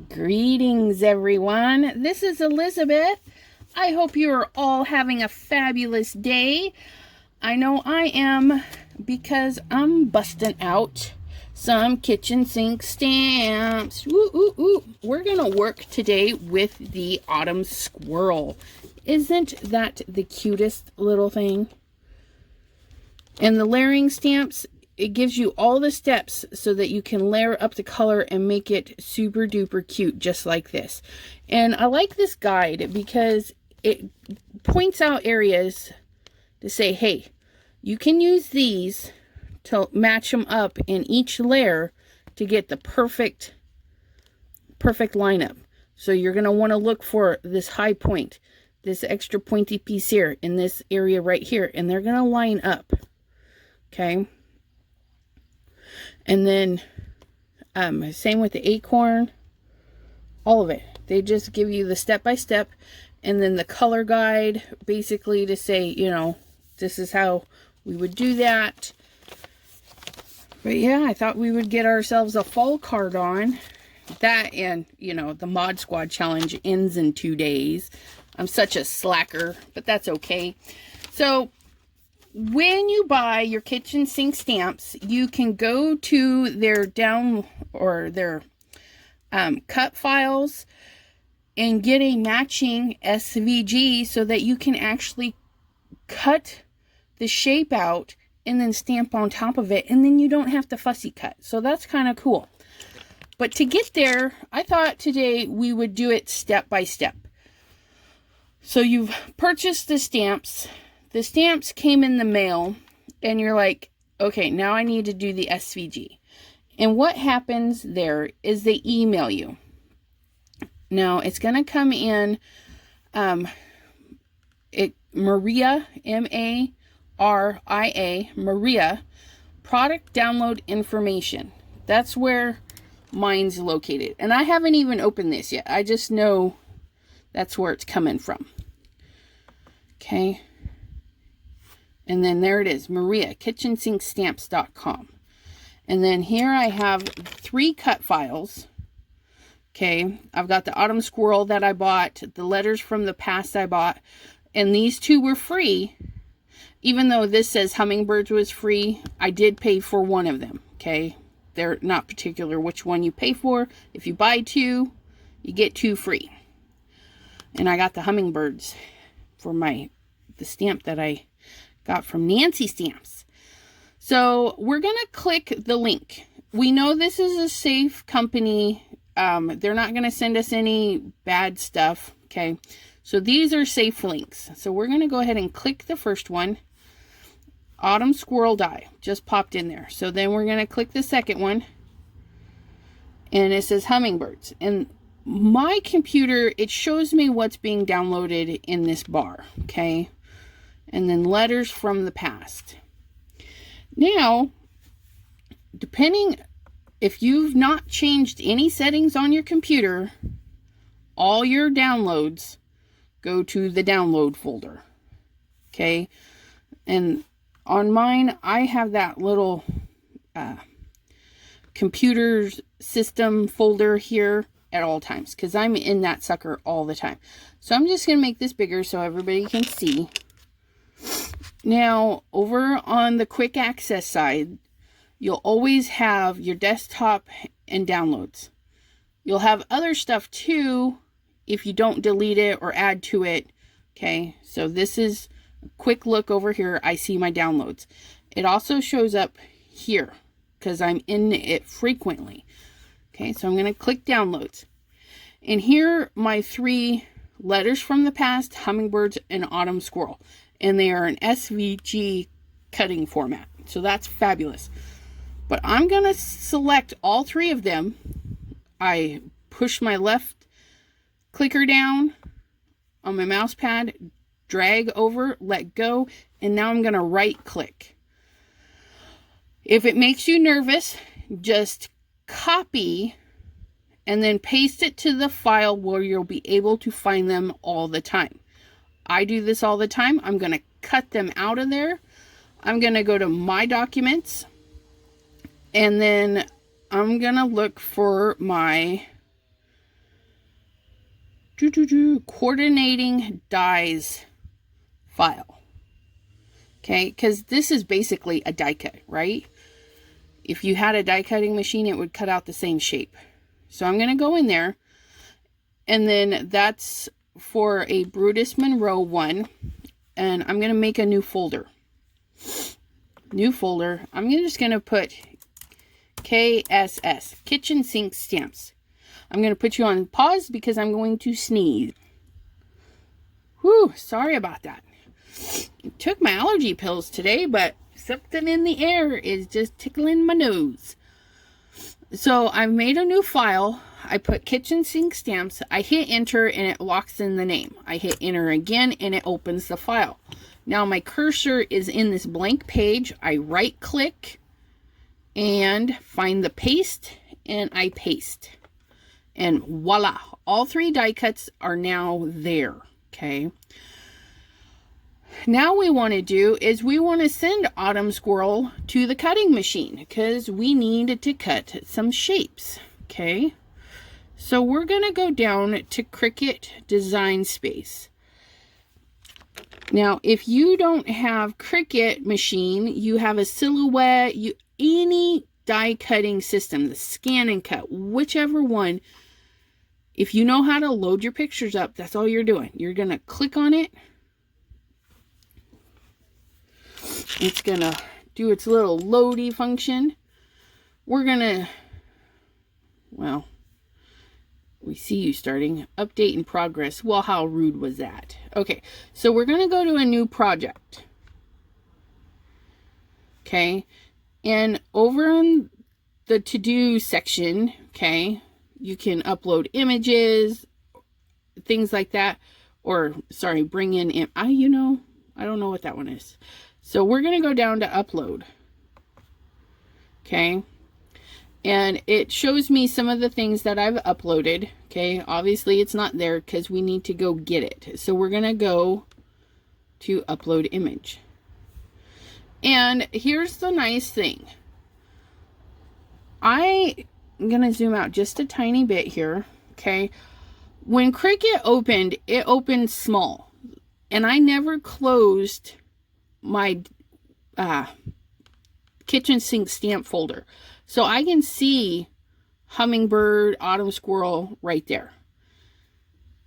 Greetings, everyone. This is Elizabeth. I hope you are all having a fabulous day. I know I am because I'm busting out some kitchen sink stamps. Ooh, ooh, ooh. We're going to work today with the autumn squirrel. Isn't that the cutest little thing? And the layering stamps, it gives you all the steps so that you can layer up the color and make it super duper cute, just like this. And I like this guide because it points out areas to say, hey, you can use these to match them up in each layer to get the perfect lineup. So you're going to want to look for this high point, this extra pointy piece here, in this area right here, and they're going to line up. Okay. And then same with the acorn, all of it. They just give you the step-by-step, and then the color guide basically to say, you know, this is how we would do that. But yeah, I thought we would get ourselves a fall card on that. And you know, the Mod Squad challenge ends in 2 days. I'm such a slacker, but that's okay. So when you buy your kitchen sink stamps, you can go to their cut files and get a matching SVG so that you can actually cut the shape out and then stamp on top of it, and then you don't have to fussy cut. So that's kind of cool. But to get there, I thought today we would do it step by step. So you've purchased the stamps. The stamps came in the mail, and you're like, okay, now I need to do the SVG. And what happens there is they email you. Now, it's going to come in Maria, M-A-R-I-A, Maria, product download information. That's where mine's located. And I haven't even opened this yet. I just know that's where it's coming from. Okay. And then there it is, Maria, kitchensinkstamps.com. And then here I have 3 cut files. Okay, I've got the autumn squirrel that I bought, the letters from the past I bought, and these 2 were free. Even though this says hummingbirds was free, I did pay for one of them. Okay, they're not particular which one you pay for. If you buy 2, you get 2 free. And I got the hummingbirds for the stamp that I got from Nancy Stamps. So we're going to click the link. We know this is a safe company. They're not going to send us any bad stuff. Okay. So these are safe links. So we're going to go ahead and click the first one. Autumn squirrel die just popped in there. So then we're going to click the second one. And it says hummingbirds. And my computer, it shows me what's being downloaded in this bar. Okay. And then letters from the past. Now, depending if you've not changed any settings on your computer, all your downloads go to the download folder. Okay. And on mine, I have that little computer system folder here at all times because I'm in that sucker all the time. So I'm just going to make this bigger so everybody can see. Now, over on the quick access side, you'll always have your desktop and downloads. You'll have other stuff too if you don't delete it or add to it. Okay, so this is a quick look over here. I see my downloads. It also shows up here because I'm in it frequently. Okay, so I'm going to click downloads. And here my 3 letters from the past, hummingbirds, and autumn squirrel. And they are an SVG cutting format. So that's fabulous. But I'm going to select all 3 of them. I push my left clicker down on my mouse pad, drag over, let go, and now I'm going to right click. If it makes you nervous, just copy and then paste it to the file where you'll be able to find them all the time. I do this all the time. I'm going to cut them out of there. I'm going to go to my documents, and then I'm going to look for my coordinating dies file. Okay, because this is basically a die cut, right? If you had a die cutting machine, it would cut out the same shape. So I'm going to go in there, and then that's for a Brutus Monroe one, and I'm going to make a new folder. New folder. I'm just going to put KSS, kitchen sink stamps. I'm going to put you on pause because I'm going to sneeze. Whew, sorry about that. Took my allergy pills today, but something in the air is just tickling my nose. So I've made a new file. I put kitchen sink stamps. I hit enter and it locks in the name. I hit enter again and it opens the file. Now my cursor is in this blank page. I right click and find the paste and I paste. And voila, all 3 die cuts are now there. Okay. Now we want to do is we want to send Autumn Squirrel to the cutting machine because we need to cut some shapes. Okay. So we're going to go down to Cricut Design Space. Now, if you don't have Cricut machine, you have a Silhouette, any die cutting system, the scan and cut, whichever one, if you know how to load your pictures up, that's all you're doing. You're going to click on it. It's going to do its little loady function. We're going to, well, we see you starting. Update in progress. Well, how rude was that? Okay, so we're going to go to a new project. Okay, and over in the to-do section, okay, you can upload images, things like that. Or, sorry, bring in, I don't know what that one is. So we're going to go down to upload. Okay. And it shows me some of the things that I've uploaded. Okay. Obviously it's not there because we need to go get it. So we're going to go to upload image. And here's the nice thing. I'm going to zoom out just a tiny bit here. Okay. When Cricut opened, it opened small. And I never closed my kitchen sink stamp folder. So I can see hummingbird, autumn squirrel right there.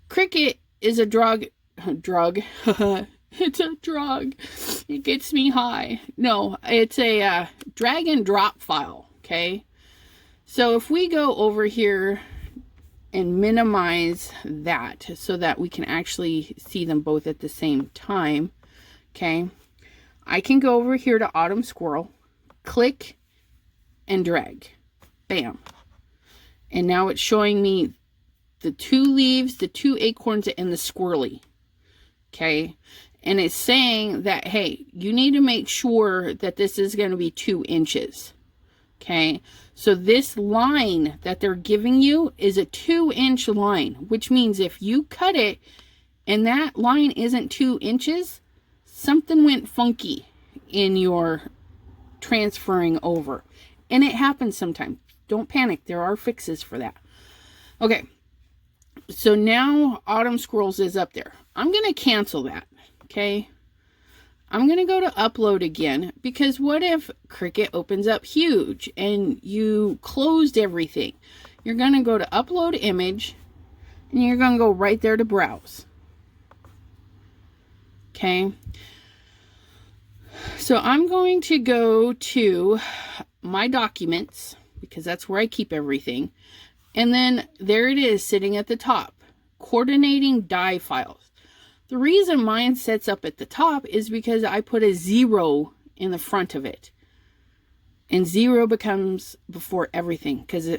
Cricut is a drug. It's a drug. It gets me high. No, it's a drag and drop file. Okay. So if we go over here and minimize that so that we can actually see them both at the same time. Okay. I can go over here to Autumn Squirrel, click and drag. Bam. And now it's showing me the 2 leaves, the 2 acorns, and the squirrely. Okay. And it's saying that, hey, you need to make sure that this is going to be 2 inches. Okay. So this line that they're giving you is a 2-inch line, which means if you cut it and that line isn't 2 inches, something went funky in your transferring over. And it happens sometimes. Don't panic. There are fixes for that. Okay. So now Autumn Squirrels is up there. I'm going to cancel that. Okay. I'm going to go to upload again because what if Cricut opens up huge and you closed everything? You're going to go to upload image and you're going to go right there to browse. Okay. So I'm going to go to my documents because that's where I keep everything. And then there it is sitting at the top, coordinating die files. The reason mine sets up at the top is because I put a 0 in the front of it. And 0 becomes before everything because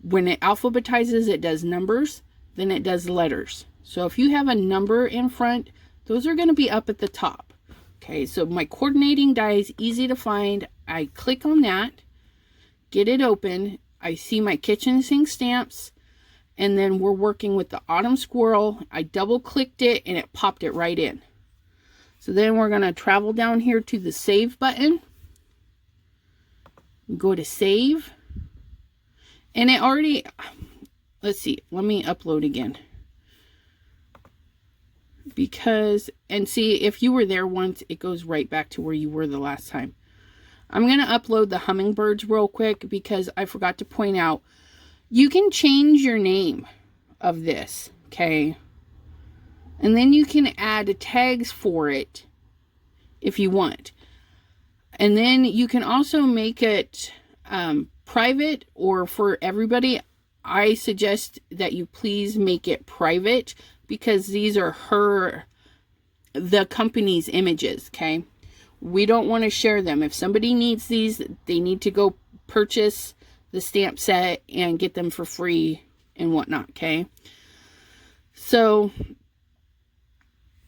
when it alphabetizes, it does numbers, then it does letters. So if you have a number in front, those are going to be up at the top. Okay, so my coordinating die is easy to find. I click on that, get it open. I see my kitchen sink stamps. And then we're working with the Autumn Squirrel. I double clicked it and it popped it right in. So then we're going to travel down here to the save button. Go to save. And it already, let's see, let me upload again. because, and see, if you were there once, it goes right back to where you were the last time. I'm going to upload the hummingbirds real quick because I forgot to point out, you can change your name of this, okay? And then you can add tags for it if you want. And then you can also make it private or for everybody. I suggest that you please make it private because these are the company's images, okay? We don't want to share them. If somebody needs these, they need to go purchase the stamp set and get them for free and whatnot, okay? So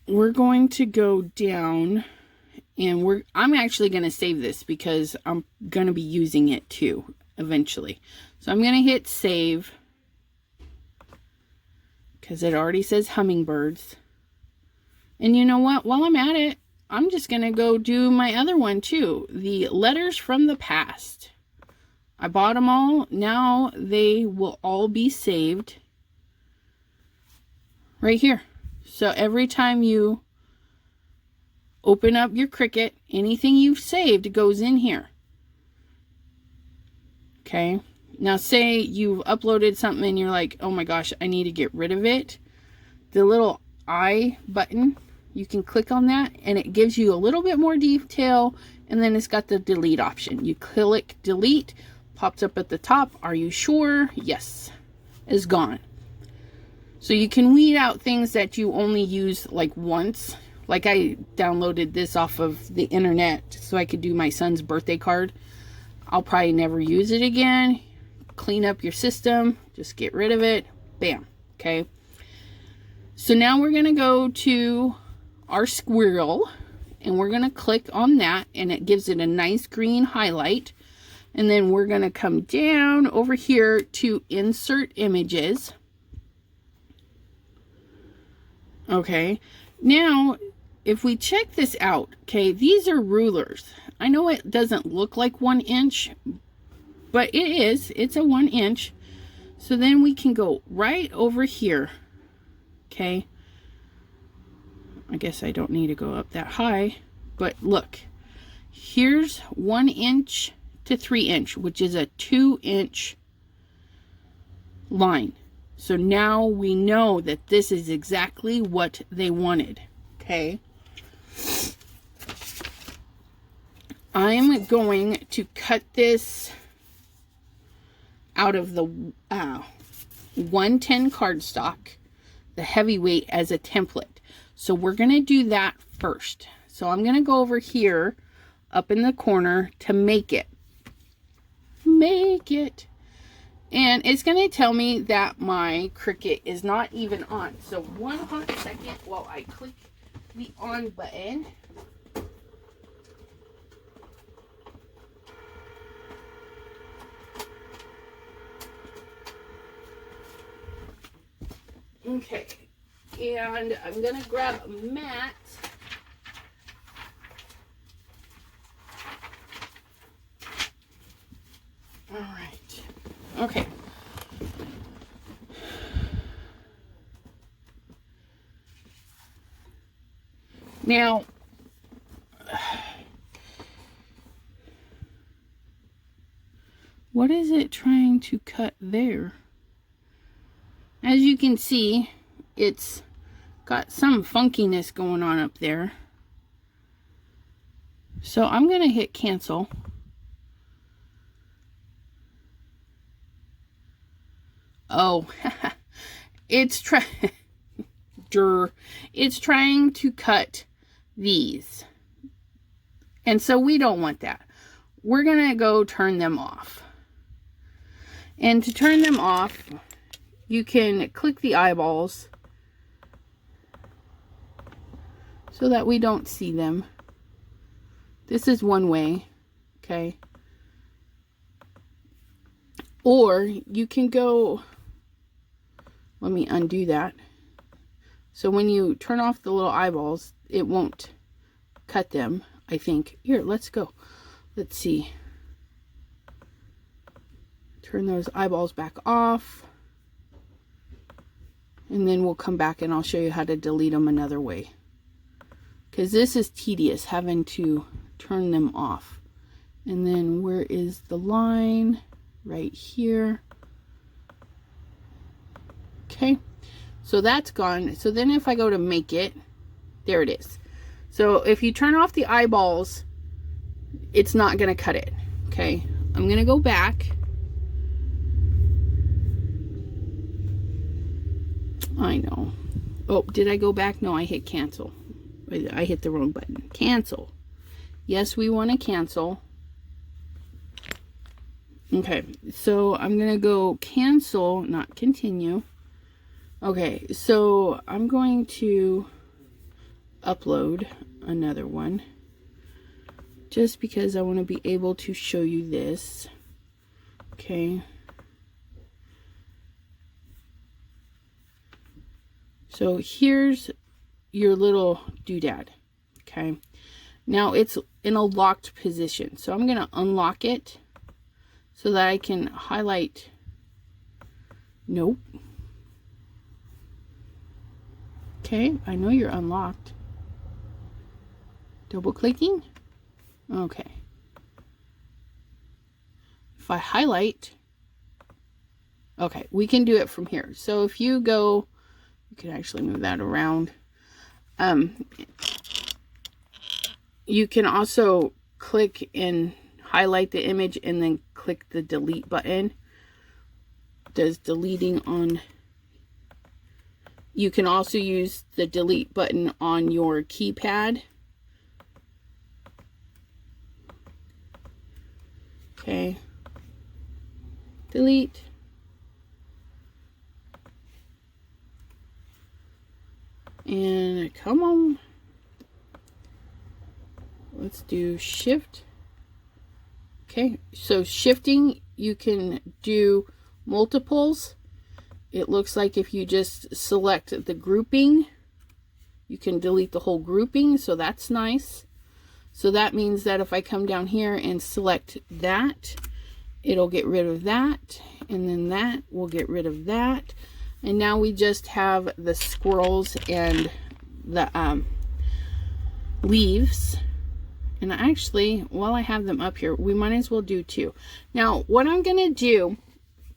we're going to go down and I'm actually going to save this because I'm going to be using it too eventually. So I'm going to hit save because it already says hummingbirds. And you know what? While I'm at it, I'm just going to go do my other one too. The letters from the past. I bought them all. Now they will all be saved right here. So every time you open up your Cricut, anything you've saved goes in here. Okay. Now say you've uploaded something and you're like, oh my gosh, I need to get rid of it. The little I button, you can click on that and it gives you a little bit more detail, and then it's got the delete option. You click delete, pops up at the top. Are you sure? Yes. It's gone. So you can weed out things that you only use like once. Like I downloaded this off of the internet so I could do my son's birthday card. I'll probably never use it again. Clean up your system. Just get rid of it. Bam. Okay. So now we're going to go to our squirrel and we're going to click on that and it gives it a nice green highlight. And then we're going to come down over here to insert images. Okay. Now, if we check this out, okay, these are rulers. I know it doesn't look like 1 inch, but it is. It's a 1 inch. So then we can go right over here. Okay. I guess I don't need to go up that high, but look, here's 1 inch to 3 inch, which is a 2 inch line. So now we know that this is exactly what they wanted. Okay. I'm going to cut this out of the 110 cardstock, the heavyweight, as a template. So we're going to do that first. So I'm going to go over here up in the corner to make it. And it's going to tell me that my Cricut is not even on. So one hot second while I click the on button. Okay, and I'm going to grab a mat. All right. Okay. Now, what is it trying to cut there? As you can see, it's got some funkiness going on up there. So I'm going to hit cancel. Oh, it's trying to cut these. And so we don't want that. We're going to go turn them off. And to turn them off, you can click the eyeballs so that we don't see them. This is one way, okay? Or you can go, let me undo that. So when you turn off the little eyeballs, it won't cut them, I think. Here, let's go. Let's see. Turn those eyeballs back off. And then we'll come back and I'll show you how to delete them another way. Because this is tedious, having to turn them off. And then where is the line? Right here. Okay, so that's gone. So then if I go to make it, there it is. So if you turn off the eyeballs, it's not going to cut it. Okay, I'm going to go back. I know. Oh, did I go back? No, I hit cancel. I hit the wrong button. Cancel. Yes, we want to cancel. Okay, so I'm going to go cancel, not continue. Okay, so I'm going to upload another one just because I want to be able to show you this. Okay. So here's your little doodad. Okay. Now it's in a locked position. So I'm going to unlock it so that I can highlight. Nope. Okay, I know you're unlocked. Double clicking. Okay. If I highlight, okay, we can do it from here. So if you go, you can actually move that around. You can also click and highlight the image and then click the delete button. Does deleting on. You can also use the delete button on your keypad. Okay. Delete. And come on. Let's do shift. Okay, so shifting, you can do multiples. It looks like if you just select the grouping, you can delete the whole grouping, so that's nice. So that means that if I come down here and select that, it'll get rid of that, and then that will get rid of that. And now we just have the squirrels and the leaves. And actually, while I have them up here, we might as well do two. Now, what I'm going to do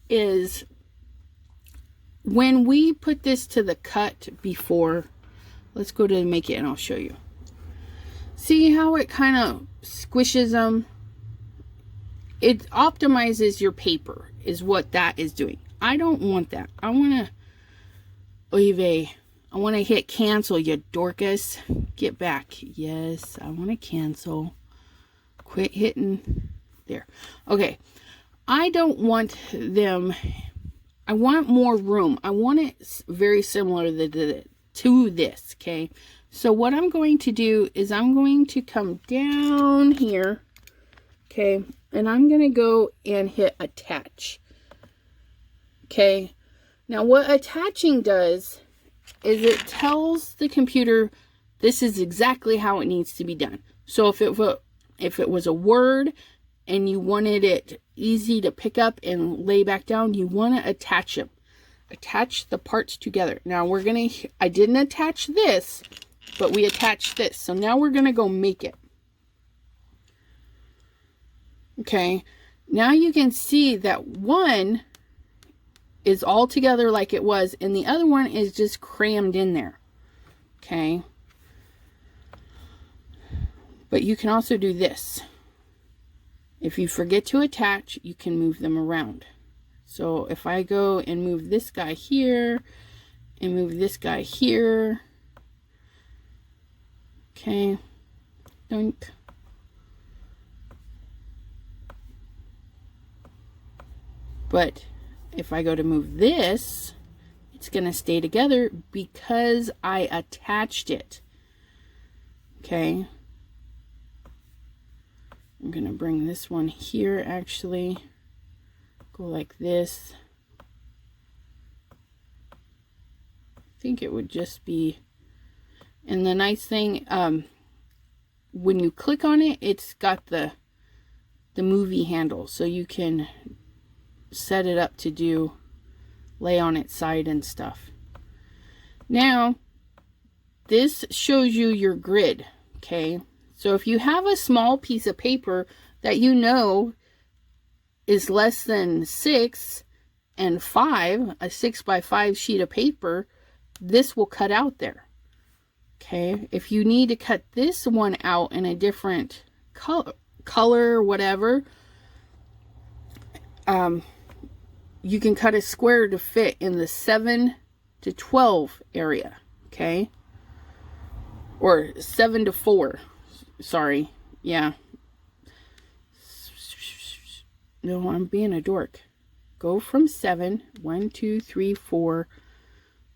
is, when we put this to the cut before, let's go to make it and I'll show you. See how it kind of squishes them? It optimizes your paper is what that is doing. I don't want that. I want to hit cancel, you Dorcas. Get back. Yes, I want to cancel. Quit hitting there. Okay. I don't want them. I want more room. I want it very similar to this, okay? So what I'm going to do is I'm going to come down here, okay? And I'm going to go and hit attach, okay? Now what attaching does is it tells the computer this is exactly how it needs to be done. So if it was a word and you wanted it easy to pick up and lay back down, you want to attach them. Attach the parts together. Now I didn't attach this, but we attached this. So now we're going to go make it. Okay. Now you can see that one is all together like it was, and the other one is just crammed in there. Okay. But you can also do this. If you forget to attach, you can move them around. So if I go and move this guy here and move this guy here, okay, dunk. But if I go to move this, it's going to stay together because I attached it. Okay. I'm going to bring this one here, actually. Go like this. I think it would just be... And the nice thing, when you click on it, it's got the movie handle. So you can set it up to lay on its side and stuff. Now, this shows you your grid, okay? So if you have a small piece of paper that you know is less than 6 and 5, a 6x5 sheet of paper, this will cut out there, okay? If you need to cut this one out in a different color, whatever, you can cut a square to fit in the 7 to 12 area, okay? Or 7 to 4, sorry, yeah. No, I'm being a dork. Go from 7, 1, 2, 3, 4.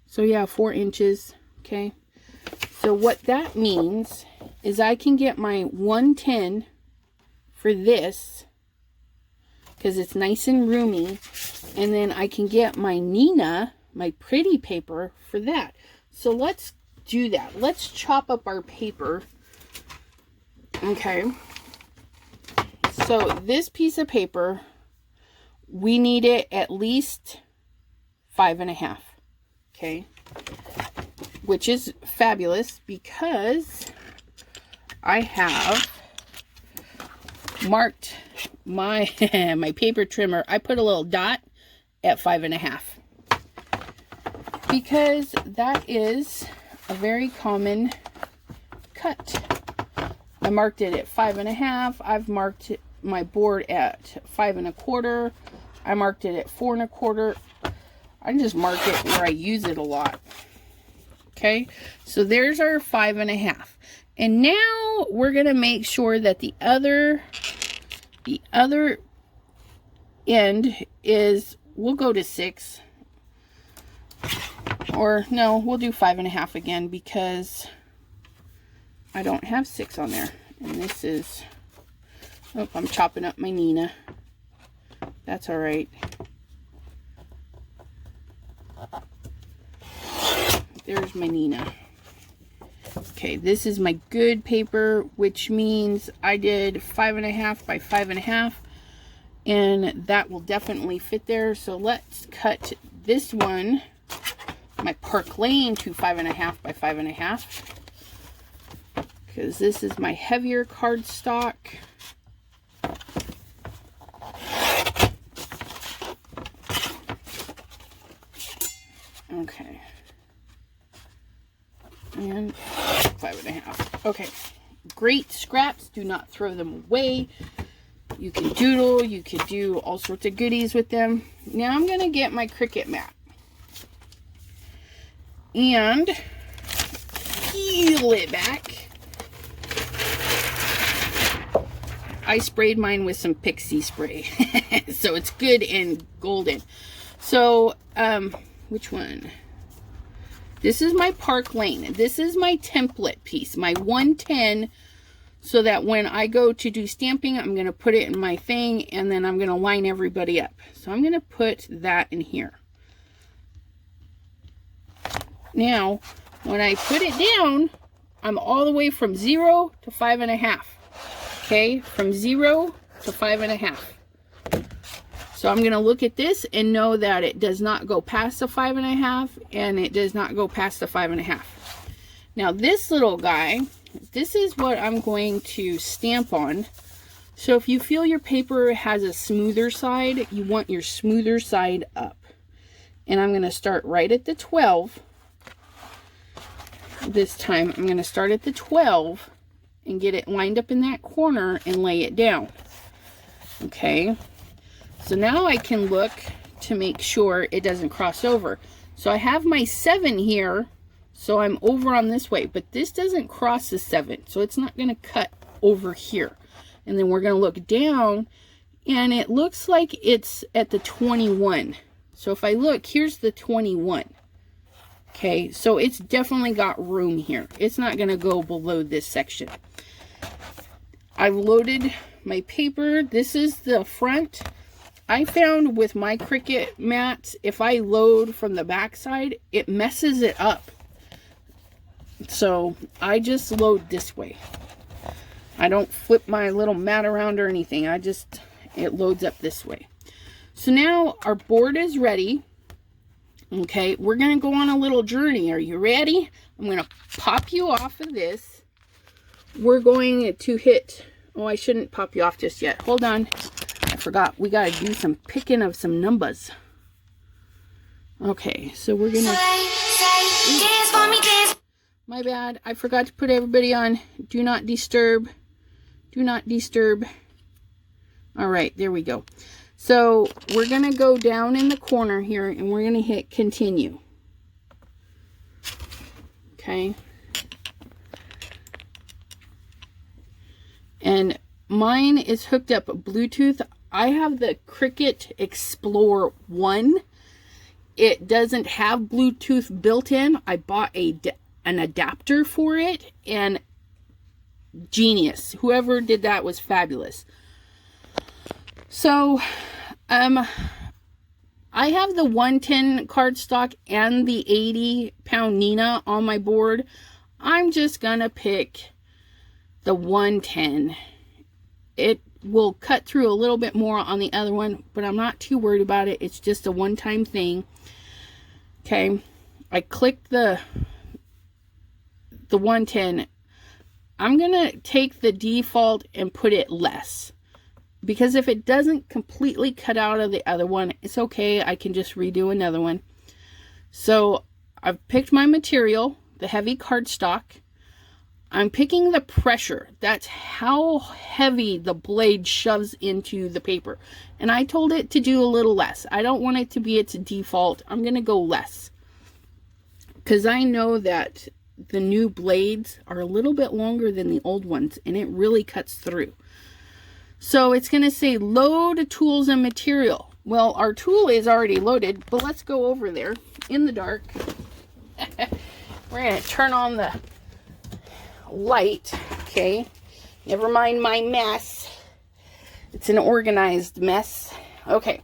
So yeah, 4 inches, okay? So what that means is I can get my 110 for this, because it's nice and roomy, and then I can get my Nina, my pretty paper, for that. So let's do that. Let's chop up our paper. Okay. So this piece of paper, we need it at least 5.5. Okay. Which is fabulous because I have marked my my paper trimmer. I put a little dot at 5.5 because that is a very common cut. I marked it at 5.5. I've marked my board at 5.25. I marked it at 4.25. I just mark it where I use it a lot. Okay, so there's our 5.5. And now we're gonna make sure that the other end is, we'll go to 6. Or no, we'll do 5.5 again because I don't have 6 on there. And this is, oh, I'm chopping up my Nina. That's all right. There's my Nina. Okay, this is my good paper, which means I did 5.5 by 5.5, and that will definitely fit there. So let's cut this one, my Park Lane, to 5.5 by 5.5, because this is my heavier cardstock. Okay. And 5.5. Okay. Great scraps. Do not throw them away. You can doodle. You can do all sorts of goodies with them. Now I'm going to get my Cricut mat. And peel it back. I sprayed mine with some pixie spray. So it's good and golden. So, which one? This is my Park Lane. This is my template piece, my 110, so that when I go to do stamping, I'm going to put it in my thing, and then I'm going to line everybody up. So I'm going to put that in here. Now, when I put it down, I'm all the way from 0 to 5.5. Okay, from 0 to 5.5. So I'm going to look at this and know that it does not go past the 5.5 and it does not go past the 5.5. Now this little guy, this is what I'm going to stamp on. So if you feel your paper has a smoother side, you want your smoother side up. And I'm going to start right at the 12. This time I'm going to start at the 12 and get it lined up in that corner and lay it down. Okay. So now I can look to make sure it doesn't cross over. So I have my 7 here, so I'm over on this way, but this doesn't cross the 7, so it's not going to cut over here. And then we're going to look down, and it looks like it's at the 21. So if I look, here's the 21. Okay, so it's definitely got room here. It's not going to go below this section. I've loaded my paper. This is the front. I found with my Cricut mats, if I load from the back side, it messes it up. So I just load this way. I don't flip my little mat around or anything. It loads up this way. So now our board is ready. Okay, we're going to go on a little journey. Are you ready? I'm going to pop you off of this. We're going to hit... Oh, I shouldn't pop you off just yet. Hold on. I forgot. We got to do some picking of some numbers. Okay, so we're going to... My bad. I forgot to put everybody on Do Not Disturb. Do Not Disturb. All right, there we go. So we're going to go down in the corner here and we're going to hit continue. Okay. And mine is hooked up Bluetooth. I have the Cricut Explore 1. It doesn't have Bluetooth built in. I bought an adapter for it, and genius. Whoever did that was fabulous. So, I have the 110 cardstock and the 80-pound Nina on my board. I'm just gonna pick the 110. It will cut through a little bit more on the other one, but I'm not too worried about it. It's just a one-time thing. Okay, I clicked the 110. I'm gonna take the default and put it less, because if it doesn't completely cut out of the other one, it's okay. I can just redo another one. So I've picked my material, the heavy cardstock. I'm picking the pressure. That's how heavy the blade shoves into the paper. And I told it to do a little less. I don't want it to be its default. I'm going to go less, because I know that the new blades are a little bit longer than the old ones, and it really cuts through. So it's going to say load tools and material. Well, our tool is already loaded, but let's go over there in the dark. We're going to turn on the light. Okay, never mind my mess. It's an organized mess. Okay,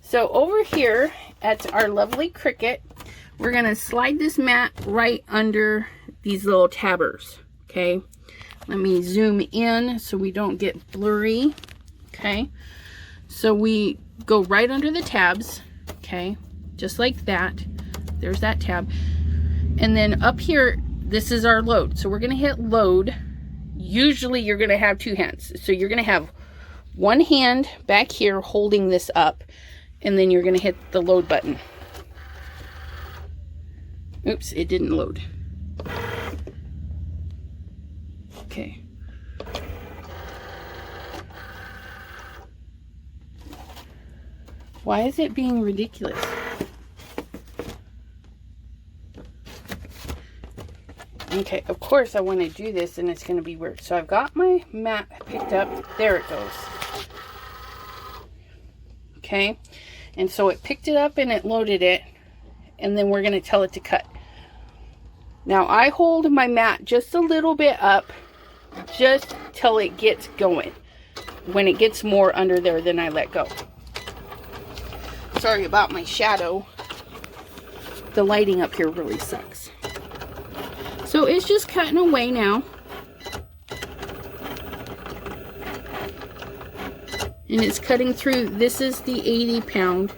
so over here at our lovely Cricut, we're going to slide this mat right under these little tabbers. Okay, let me zoom in so we don't get blurry. Okay, so we go right under the tabs. Okay, just like that. There's that tab. And then up here, this is our load. So we're going to hit load. Usually you're going to have two hands. So you're going to have one hand back here holding this up, and then you're going to hit the load button. Oops, it didn't load. Okay. Why is it being ridiculous? Okay, of course I want to do this and it's going to be weird. So I've got my mat picked up. There it goes. Okay, and so it picked it up and it loaded it, and then we're going to tell it to cut. Now I hold my mat just a little bit up, just till it gets going. When it gets more under there, then I let go. Sorry about my shadow. The lighting up here really sucks. So it's just cutting away now. And it's cutting through. This is the 80-pound.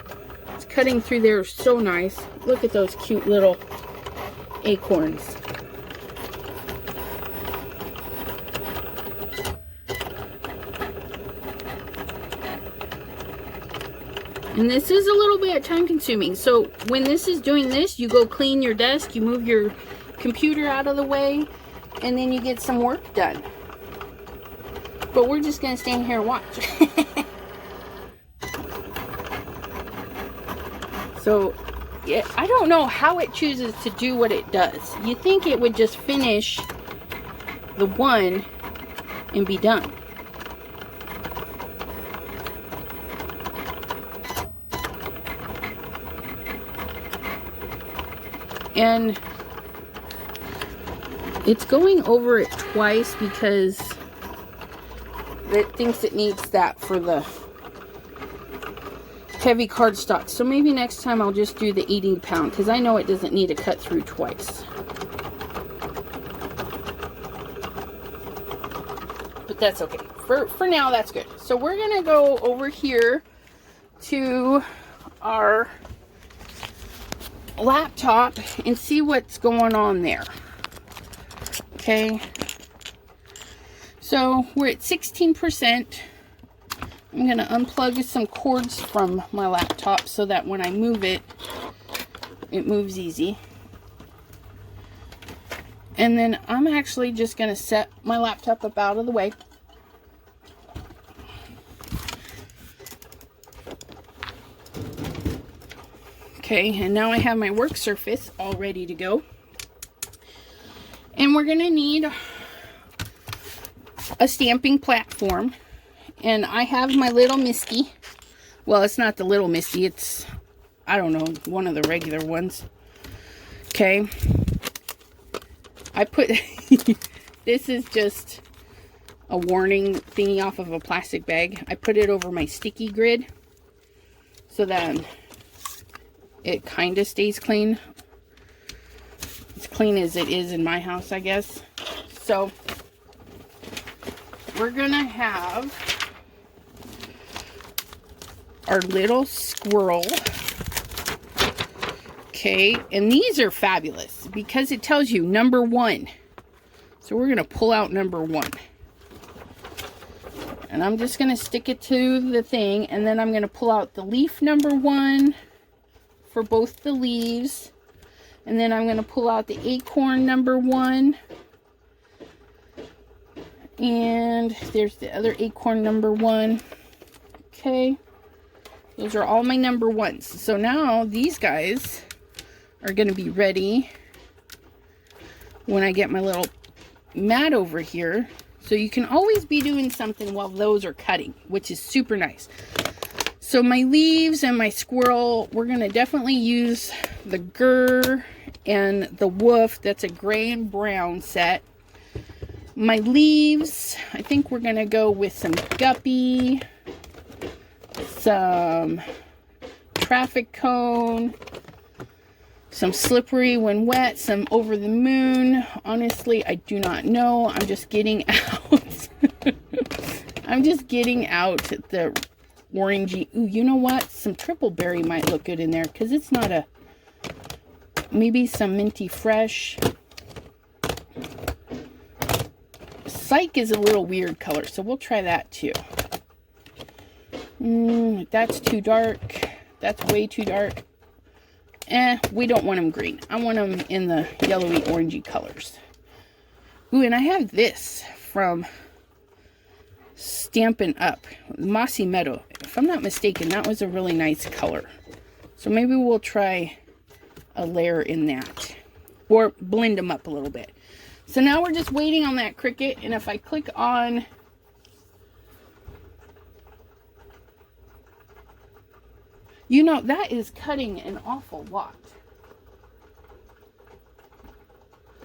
It's cutting through there so nice. Look at those cute little acorns. And this is a little bit time consuming. So when this is doing this, you go clean your desk, you move your computer out of the way, and then you get some work done. But we're just gonna stand here and watch. So yeah, I don't know how it chooses to do what it does. You think it would just finish the one and be done. And it's going over it twice because it thinks it needs that for the heavy cardstock. So maybe next time I'll just do the 80-pound, because I know it doesn't need to cut through twice. But that's okay. For now, that's good. So we're going to go over here to our laptop and see what's going on there. Okay. So we're at 16%. I'm going to unplug some cords from my laptop so that when I move it, it moves easy. And then I'm actually just going to set my laptop up out of the way. Okay, and now I have my work surface all ready to go. And we're going to need a stamping platform. And I have my little Misty. Well, it's not the little Misty. It's, I don't know, one of the regular ones. Okay. I put, this is just a warning thingy off of a plastic bag. I put it over my sticky grid so that it kind of stays clean. As clean as it is in my house, I guess. So we're gonna have our little squirrel. Okay, and these are fabulous because it tells you number 1. So we're gonna pull out number 1. And I'm just gonna stick it to the thing, and then I'm gonna pull out the leaf number 1 for both the leaves. And then I'm gonna pull out the acorn number 1. And there's the other acorn number 1. Okay. Those are all my number 1s. So now these guys are going to be ready when I get my little mat over here. So you can always be doing something while those are cutting, which is super nice. So my leaves and my squirrel, we're going to definitely use the Grr and the Woof. That's a gray and brown set. My leaves, I think we're going to go with some Guppy, some traffic cone, some slippery when wet, some over the moon. Honestly, I do not know. I'm just getting out. I'm just getting out the orangey. Ooh, you know what? Some triple berry might look good in there because it's not a, maybe some minty fresh. Psych is a little weird color, so we'll try that too. That's too dark. That's way too dark. We don't want them green. I want them in the yellowy orangey colors. Ooh, and I have this from Stampin' Up, Mossy Meadow. If I'm not mistaken, that was a really nice color. So maybe we'll try a layer in that. Or blend them up a little bit. So now we're just waiting on that Cricut, and if I click on you know, that is cutting an awful lot.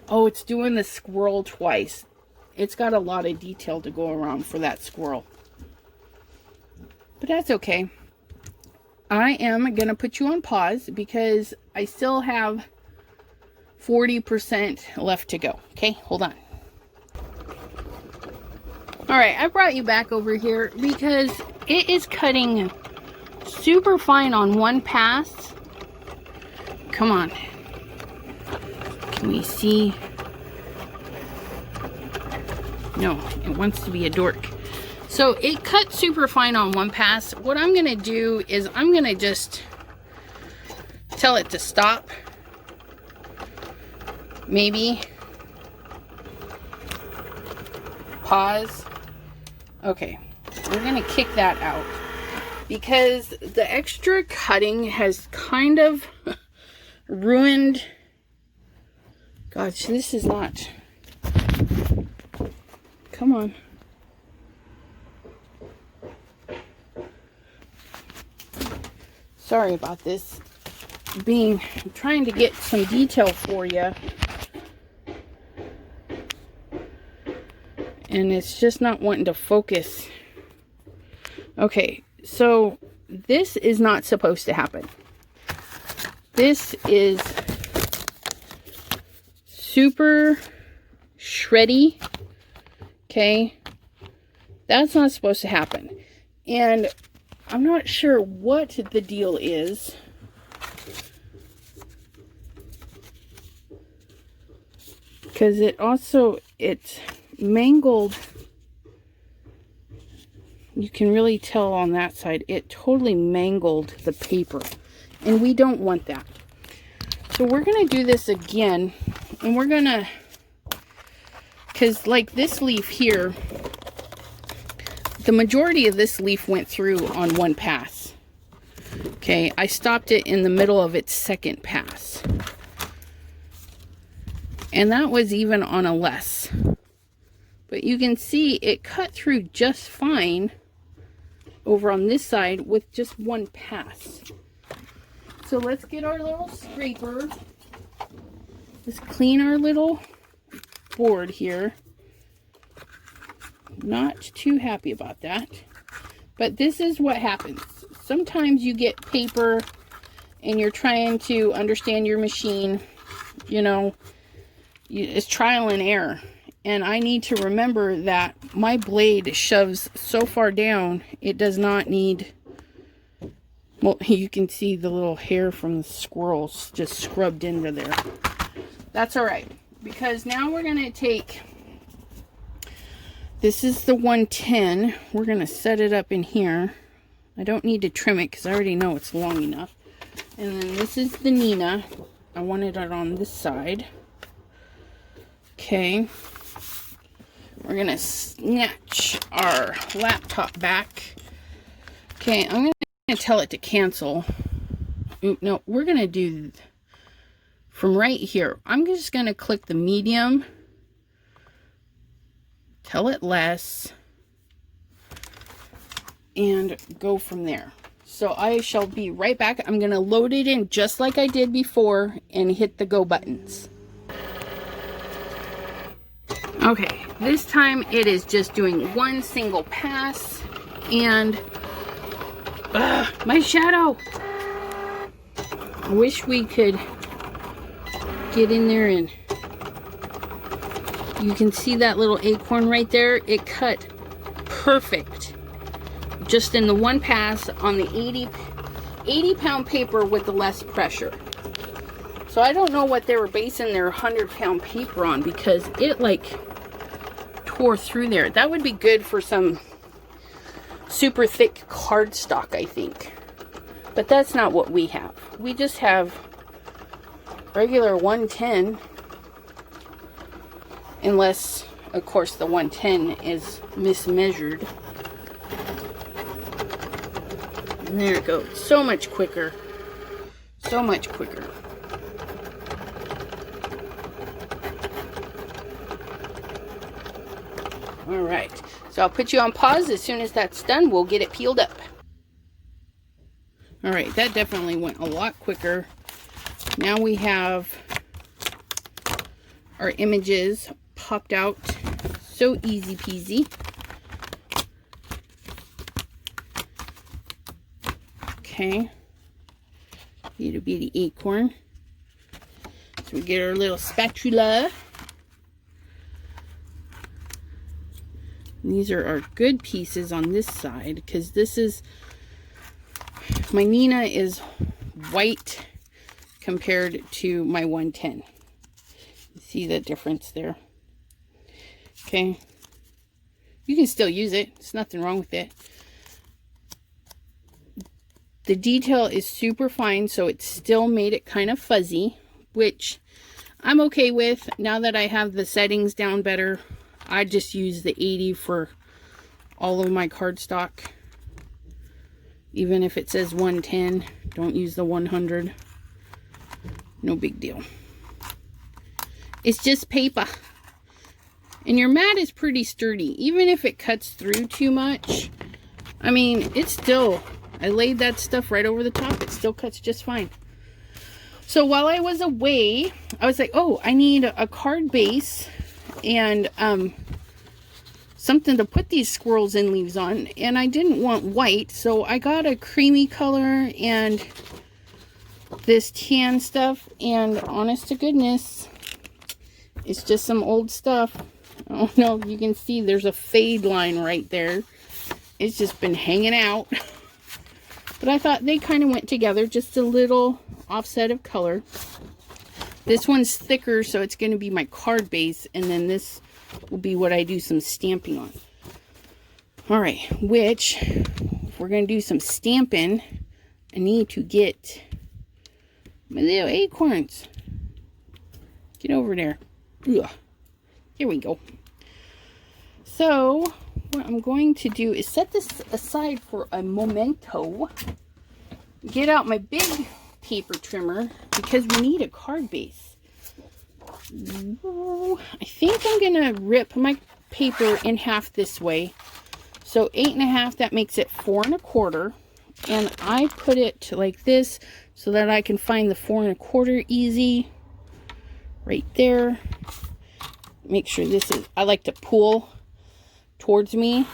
Oh, it's doing the squirrel twice. It's got a lot of detail to go around for that squirrel. But that's okay. I am going to put you on pause because I still have 40% left to go. Okay, hold on. Alright, I brought you back over here because it is cutting super fine on one pass. Come on. Can we see? No, it wants to be a dork. So it cut super fine on one pass. What I'm going to do is I'm going to just tell it to stop. Maybe pause. Okay, we're gonna kick that out because the extra cutting has kind of ruined. Gosh, this is not. Come on. Sorry about this. I'm trying to get some detail for you. And it's just not wanting to focus. Okay, so this is not supposed to happen. This is super shreddy. Okay, that's not supposed to happen. And I'm not sure what the deal is. because it's mangled. You can really tell on that side, it totally mangled the paper, and we don't want that. So we're going to do this again, and we're going to, because like this leaf here, the majority of this leaf went through on one pass. Okay, I stopped it in the middle of its second pass. And that was even on a less. But you can see it cut through just fine over on this side with just one pass. So let's get our little scraper. Let's clean our little board here. Not too happy about that. But this is what happens. Sometimes you get paper and you're trying to understand your machine. You know, it's trial and error. And I need to remember that my blade shoves so far down, it does not need... Well, you can see the little hair from the squirrels just scrubbed into there. That's all right, because now we're going to take... This is the 110. We're going to set it up in here. I don't need to trim it because I already know it's long enough. And then this is the Nina. I wanted it on this side. Okay. We're going to snatch our laptop back. Okay, I'm going to tell it to cancel. No, we're going to do from right here. I'm just going to click the medium. Tell it less. And go from there. So I shall be right back. I'm going to load it in just like I did before and hit the go buttons. Okay, this time it is just doing one single pass, and my shadow. I wish we could get in there, and you can see that little acorn right there. It cut perfect just in the one pass on the 80 pound paper with the less pressure. So I don't know what they were basing their 100-pound paper on, because it like tore through there. That would be good for some super thick cardstock, I think. But that's not what we have. We just have regular 110. Unless, of course, the 110 is mismeasured. And there it goes. So much quicker. So much quicker. Alright, so I'll put you on pause. As soon as that's done, we'll get it peeled up. Alright, that definitely went a lot quicker. Now we have our images popped out. So easy peasy. Okay. Little bitty acorn. So we get our little spatula. These are our good pieces on this side, because this is, my Nina is white compared to my 110. You see the difference there? Okay. You can still use it. There's nothing wrong with it. The detail is super fine, so it still made it kind of fuzzy, which I'm okay with. Now that I have the settings down better, I just use the 80 for all of my cardstock. Even if it says 110, don't use the 100. No big deal. It's just paper. And your mat is pretty sturdy. Even if it cuts through too much, I mean, it's still, I laid that stuff right over the top. It still cuts just fine. So while I was away, I was like, oh, I need a card base and something to put these squirrels and leaves on, and I didn't want white, so I got a creamy color and this tan stuff, and honest to goodness, it's just some old stuff. I don't know if you can see, there's a fade line right there. It's just been hanging out. But I thought they kind of went together, just a little offset of color. This one's thicker, so it's going to be my card base, and then this will be what I do some stamping on. All right, which, if we're going to do some stamping, I need to get my little acorns. Get over there. Ugh. Here we go. So, what I'm going to do is set this aside for a momento. Get out my big paper trimmer because we need a card base. I think I'm going to rip my paper in half this way. So 8.5, that makes it 4 1/4. And I put it like this so that I can find the 4 1/4 easy. Right there. Make sure this is, I like to pull towards me.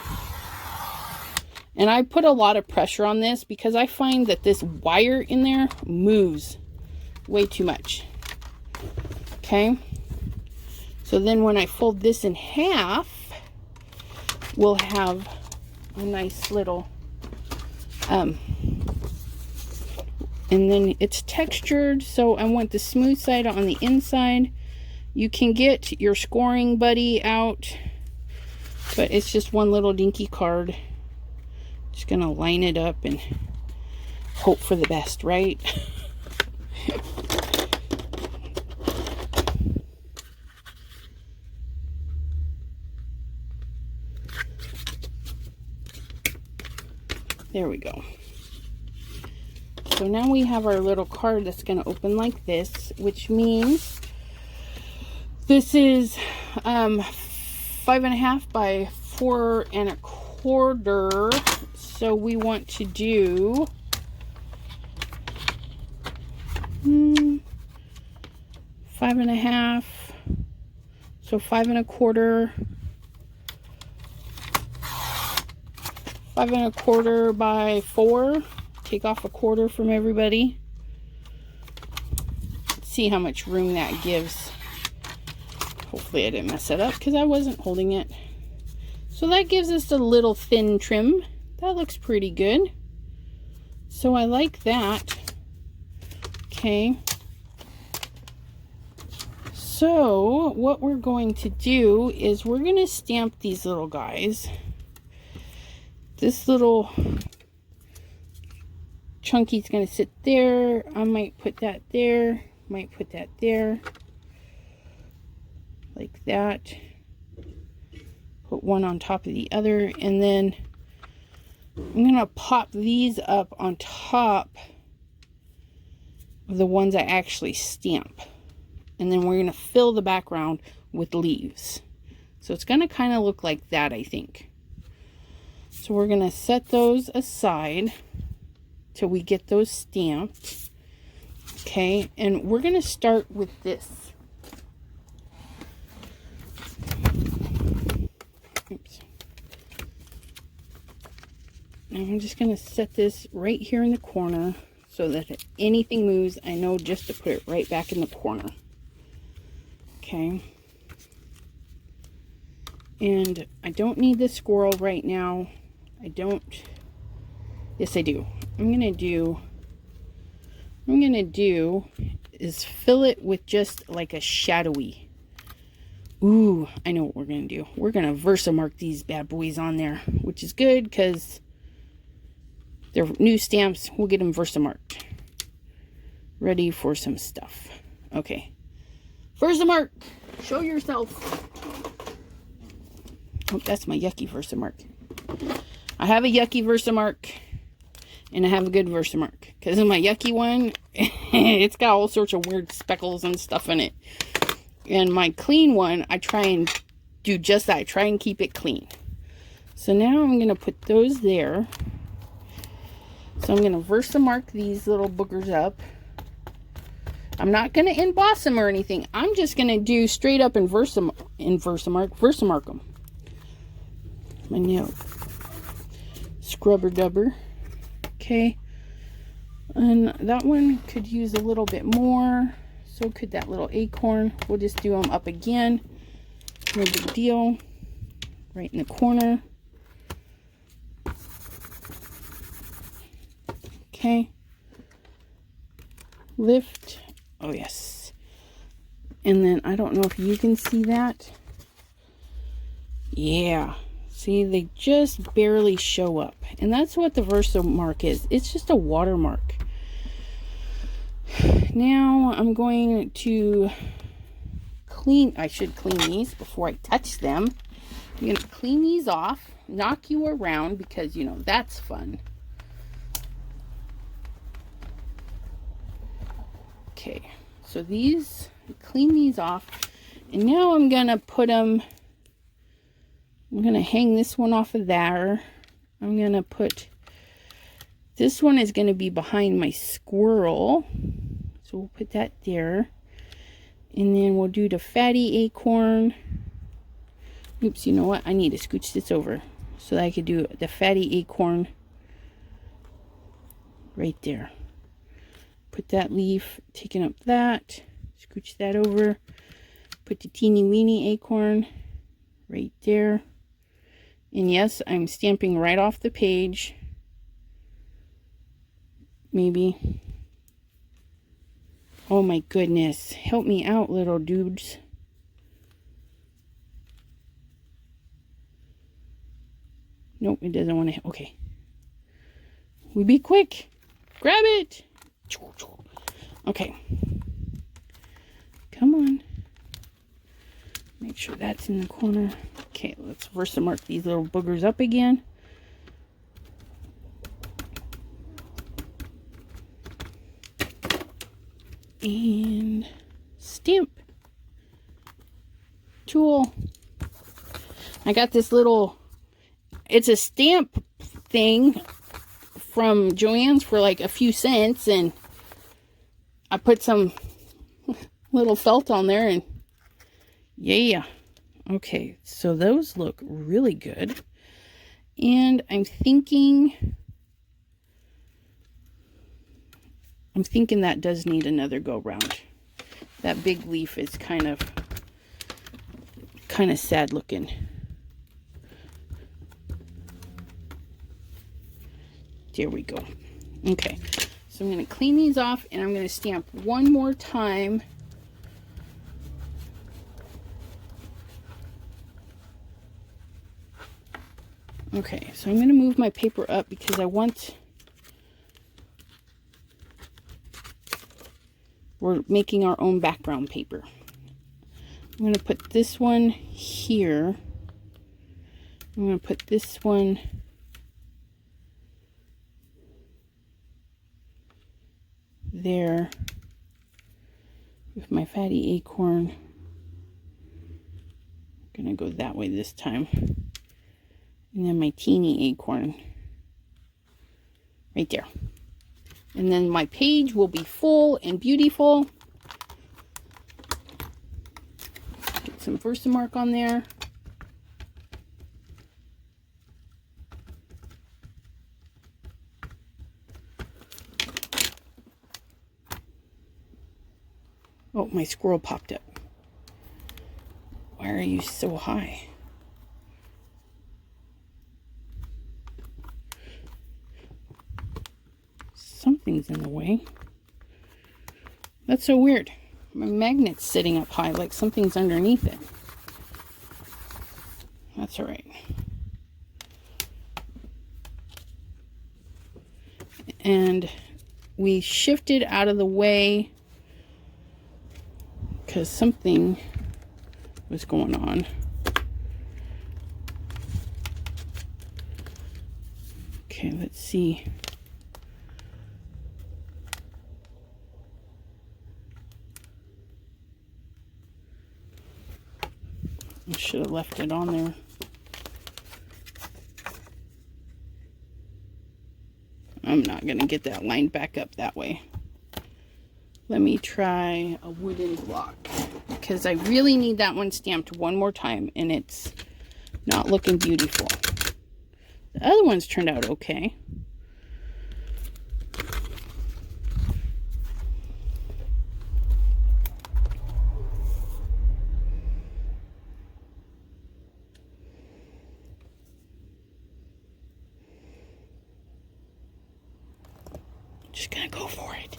And I put a lot of pressure on this because I find that this wire in there moves way too much. Okay. So then when I fold this in half, we'll have a nice little, and then it's textured. So I want the smooth side on the inside. You can get your scoring buddy out, but it's just one little dinky card. Just gonna line it up and hope for the best, right? There we go. So now we have our little card that's going to open like this, which means this is 5.5 by 4 1/4. So we want to do 5.5. So 5 1/4. 5 1/4 by 4. Take off a quarter from everybody. Let's see how much room that gives. Hopefully I didn't mess it up because I wasn't holding it. So that gives us a little thin trim. That looks pretty good. So I like that. Okay. So what we're going to do is we're going to stamp these little guys. This little chunky's going to sit there. I might put that there. Might put that there. Like that. Put one on top of the other. And then I'm going to pop these up on top of the ones I actually stamp. And then we're going to fill the background with leaves. So it's going to kind of look like that, I think. So we're going to set those aside till we get those stamped. Okay, and we're going to start with this. Oops. And I'm just going to set this right here in the corner so that if anything moves, I know just to put it right back in the corner. Okay. And I don't need the squirrel right now. I don't. Yes, I do. I'm going to do is fill it with just like a shadowy. Ooh, I know what we're going to do. We're going to versamark these bad boys on there, which is good because they're new stamps. We'll get them versamarked. Ready for some stuff. Okay. Versamark, show yourself. Oh, that's my yucky versamark. I have a yucky versamark, and I have a good versamark. Because in my yucky one, it's got all sorts of weird speckles and stuff in it. And my clean one, I try and do just that. I try and keep it clean. So now I'm going to put those there. So I'm going to versamark these little boogers up. I'm not going to emboss them or anything. I'm just going to do straight up and versamark them. My nail scrubber dubber. Okay. And that one could use a little bit more. So could that little acorn. We'll just do them up again. No big deal. Right in the corner. Okay. Lift. Oh yes. And then I don't know if you can see that. Yeah. See, they just barely show up. And that's what the versamark is. It's just a watermark. Now I'm going to clean. I should clean these before I touch them. I'm going to clean these off, knock you around because, you know, that's fun. Okay, so these, clean these off. And now I'm going to put them, I'm going to hang this one off of there. I'm going to put, this one is going to be behind my squirrel. So we'll put that there. And then we'll do the fatty acorn. Oops, you know what? I need to scooch this over so that I could do the fatty acorn right there. Put that leaf, taking up that, scooch that over. Put the teeny weeny acorn right there. And yes, I'm stamping right off the page. Maybe. Oh my goodness. Help me out, little dudes. Nope, it doesn't want to. Okay. We be quick. Grab it. Okay. Come on. Make sure that's in the corner. Okay, let's versamark these little boogers up again. And stamp tool. I got this little, it's a stamp thing from Joann's for like a few cents, and I put some little felt on there, and yeah. Okay, so those look really good. And I'm thinking that does need another go round. That big leaf is kind of sad looking. There we go. Okay, so I'm going to clean these off, and I'm going to stamp one more time. Okay, so I'm going to move my paper up because we're making our own background paper. I'm going to put this one here. I'm going to put this one there with my fatty acorn. I'm going to go that way this time. And then my teeny acorn right there. And then my page will be full and beautiful. Get some versamark on there. Oh, my squirrel popped up. Why are you so high? Something's in the way. That's so weird. My magnet's sitting up high like something's underneath it. That's all right. And we shifted out of the way because something was going on. Okay, let's see. I should have left it on there. I'm not going to get that lined back up that way. Let me try a wooden block, because I really need that one stamped one more time, and it's not looking beautiful. The other ones turned out okay. Just gonna go for it.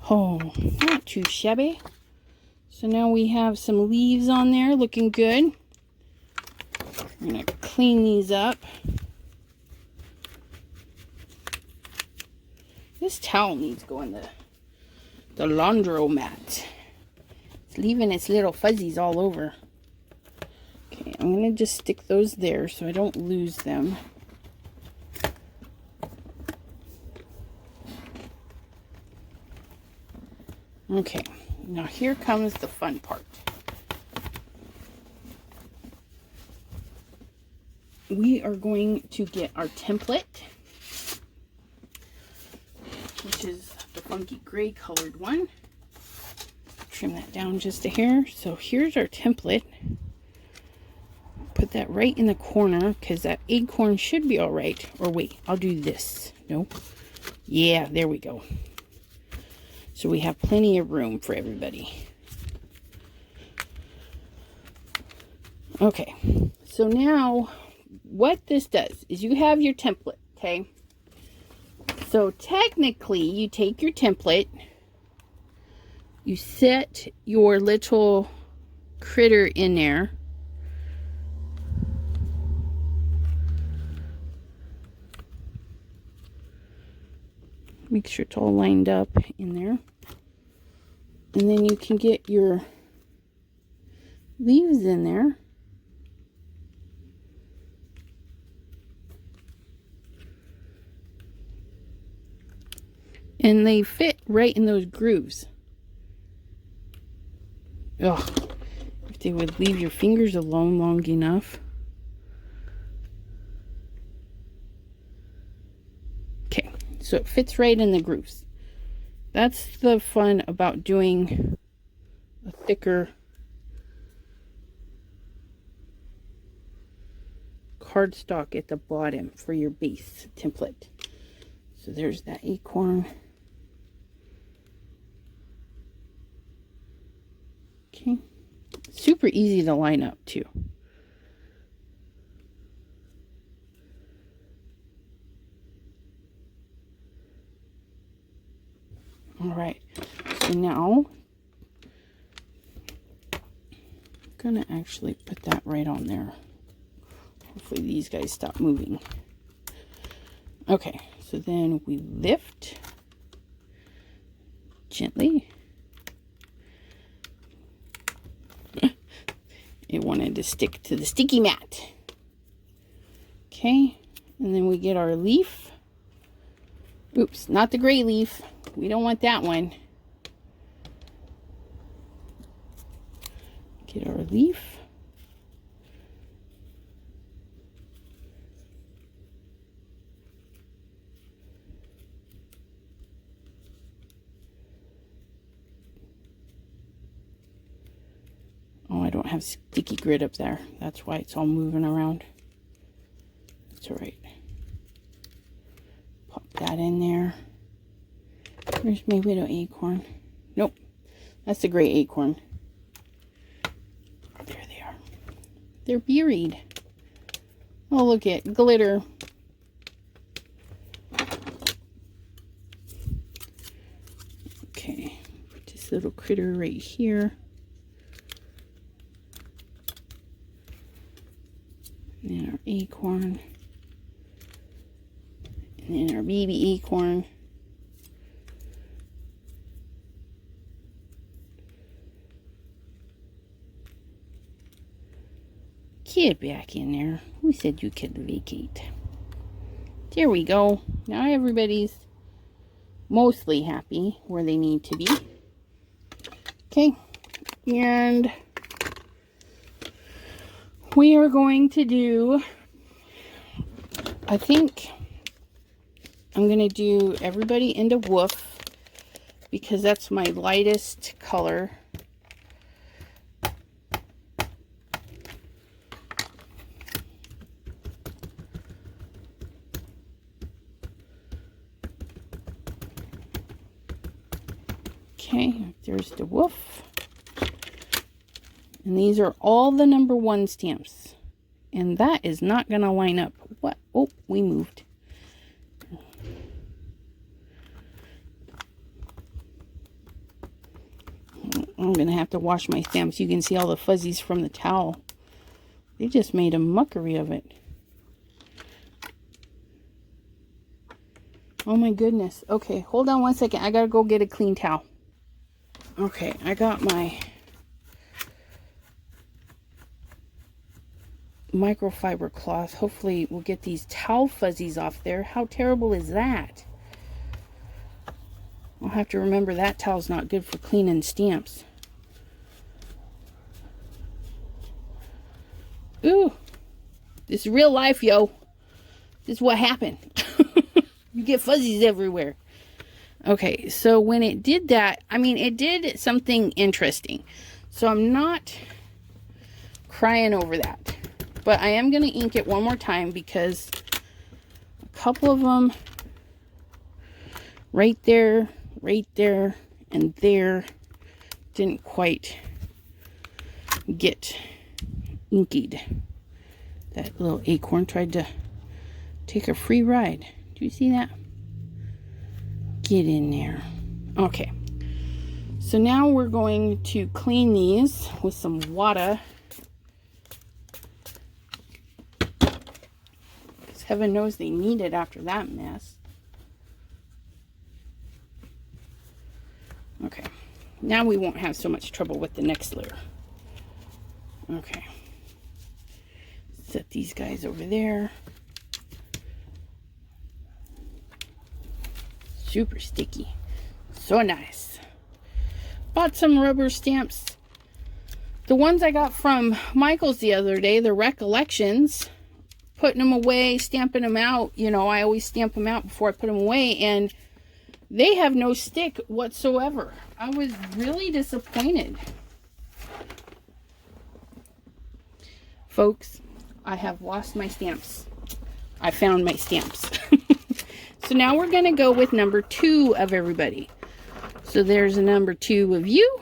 Oh, not too shabby. So now we have some leaves on there looking good. I'm going to clean these up. This towel needs to go in the laundromat. It's leaving its little fuzzies all over. Okay, I'm going to just stick those there so I don't lose them. Okay, now here comes the fun part. We are going to get our template, which is the funky gray colored one. Trim that down just a hair. So here's our template. Put that right in the corner because that acorn should be all right. Or wait, I'll do this. Nope. Yeah, there we go. So we have plenty of room for everybody. Okay, so now what this does is you have your template, okay? So technically you take your template, you set your little critter in there. Make sure it's all lined up in there. And then you can get your leaves in there. And they fit right in those grooves. Ugh. If they would leave your fingers alone long enough. Okay. So it fits right in the grooves. That's the fun about doing a thicker cardstock at the bottom for your base template. So there's that acorn. Okay. Super easy to line up too. All right, so now I'm gonna actually put that right on there. Hopefully these guys stop moving. Okay, so then we lift gently. It wanted to stick to the sticky mat. Okay, and then we get our leaf. Oops, not the gray leaf. We don't want that one. Get our leaf. Oh, I don't have sticky grit up there. That's why it's all moving around. It's all right. Pop that in there. Where's my widow acorn? Nope. That's the gray acorn. There they are. They're buried. Oh, look at glitter. Okay. Put this little critter right here. And then our acorn. And then our baby acorn. Get back in there. Who said you could vacate? There we go. Now everybody's mostly happy where they need to be. Okay. And we are going to do, I think I'm going to do everybody into woof because that's my lightest color. Okay, there's the woof. And these are all the #1 stamps. And that is not going to line up. What? Oh, we moved. I'm going to have to wash my stamps. You can see all the fuzzies from the towel. They just made a mockery of it. Oh my goodness. Okay, hold on one second. I gotta go get a clean towel. Okay, I got my microfiber cloth. Hopefully we'll get these towel fuzzies off there. How terrible is that? I'll have to remember that towel's not good for cleaning stamps. Ooh, this is real life, yo. This is what happened. You get fuzzies everywhere. Okay, so when it did that, I mean, it did something interesting. So I'm not crying over that. But I am going to ink it one more time because a couple of them right there, and there didn't quite get inkied. That little acorn tried to take a free ride. Do you see that? Get in there. Okay. So now we're going to clean these with some water. Because heaven knows they need it after that mess. Okay. Now we won't have so much trouble with the next layer. Okay. Set these guys over there. Super sticky. So nice. Bought some rubber stamps. The ones I got from Michael's the other day, the Recollections. Putting them away, stamping them out. You know, I always stamp them out before I put them away. And they have no stick whatsoever. I was really disappointed. Folks, I have lost my stamps. I found my stamps. So now we're going to go with number 2 of everybody. So there's a number 2 of you,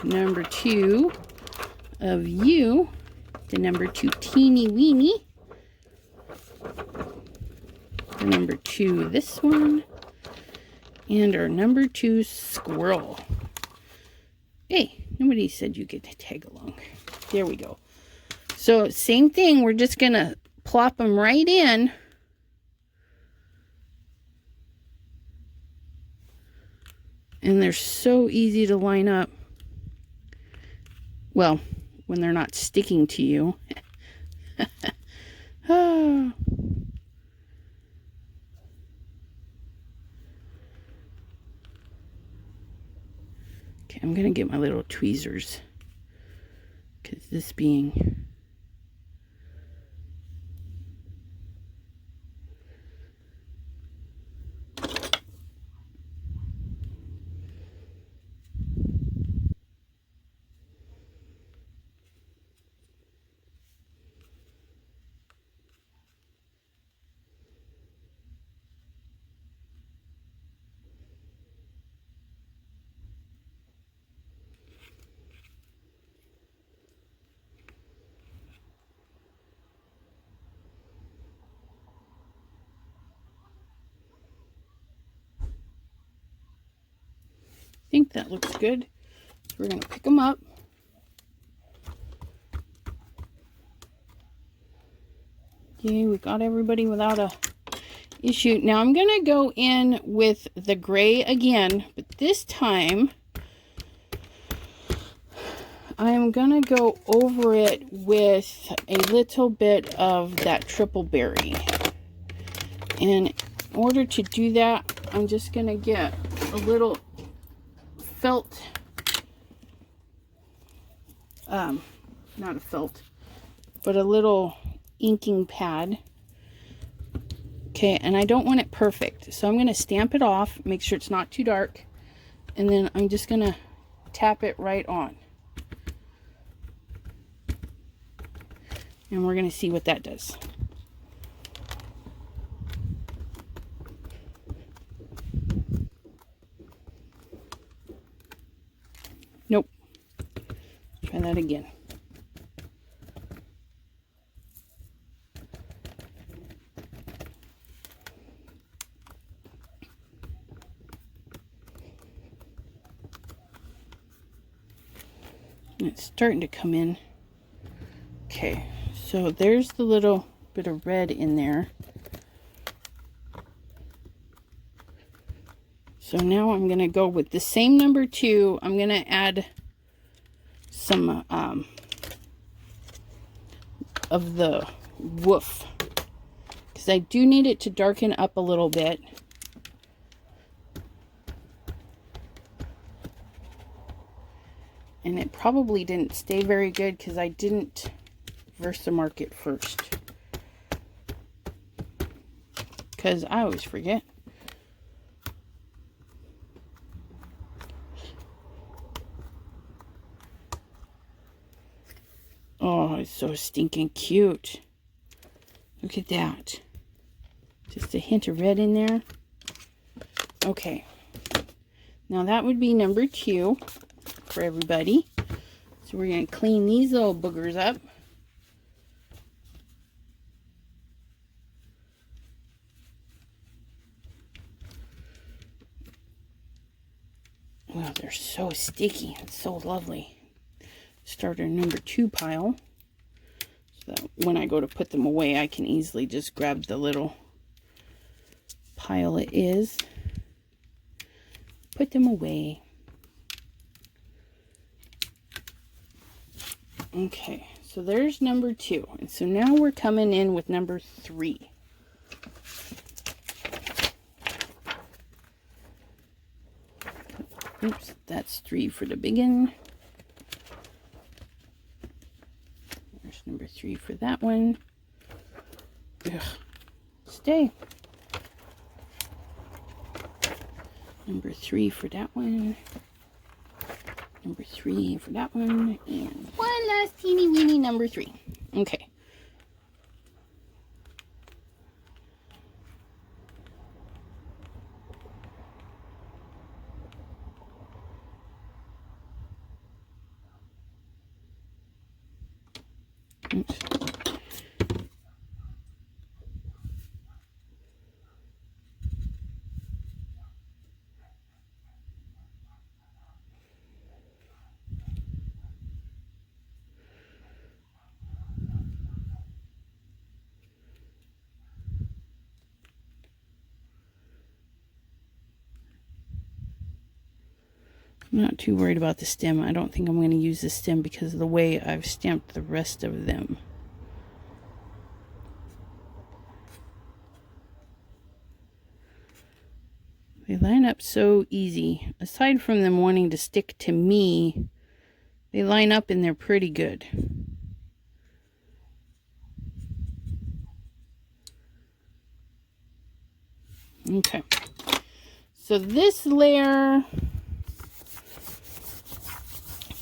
number 2 of you, the number 2 teeny weeny, the number 2 this one, and our number 2 squirrel. Hey, nobody said you get to tag along. There we go. So same thing, we're just going to plop them right in. And they're so easy to line up. Well, when they're not sticking to you. Oh. Okay, I'm going to get my little tweezers. Because this being... I think that looks good. So we're going to pick them up. Okay, we got everybody without a issue. Now I'm going to go in with the gray again, but this time I'm going to go over it with a little bit of that triple berry. And in order to do that, I'm just going to get a little felt, not a felt, but a little inking pad. Okay, and I don't want it perfect, so I'm going to stamp it off, make sure it's not too dark, and then I'm just going to tap it right on. And we're going to see what that does. Nope. Try that again. It's starting to come in. Okay, so there's the little bit of red in there. So now I'm going to go with the same number 2. I'm going to add some of the woof, because I do need it to darken up a little bit. And it probably didn't stay very good because I didn't versamark it first. Because I always forget. Oh, it's so stinking cute. Look at that. Just a hint of red in there. Okay. Now that would be number 2 for everybody. So we're going to clean these little boogers up. Wow, they're so sticky. It's so lovely. Start our number 2 pile. So that when I go to put them away, I can easily just grab the little pile it is. Put them away. Okay, so there's number 2. And so now we're coming in with number 3. Oops, that's 3 for the big one. There's number 3 for that one. Ugh. Stay. Number 3 for that one. Number 3 for that one. And one last teeny weeny number 3. Okay. Oops. I'm not too worried about the stem. I don't think I'm going to use the stem because of the way I've stamped the rest of them. They line up so easy. Aside from them wanting to stick to me, they line up and they're pretty good. Okay. So this layer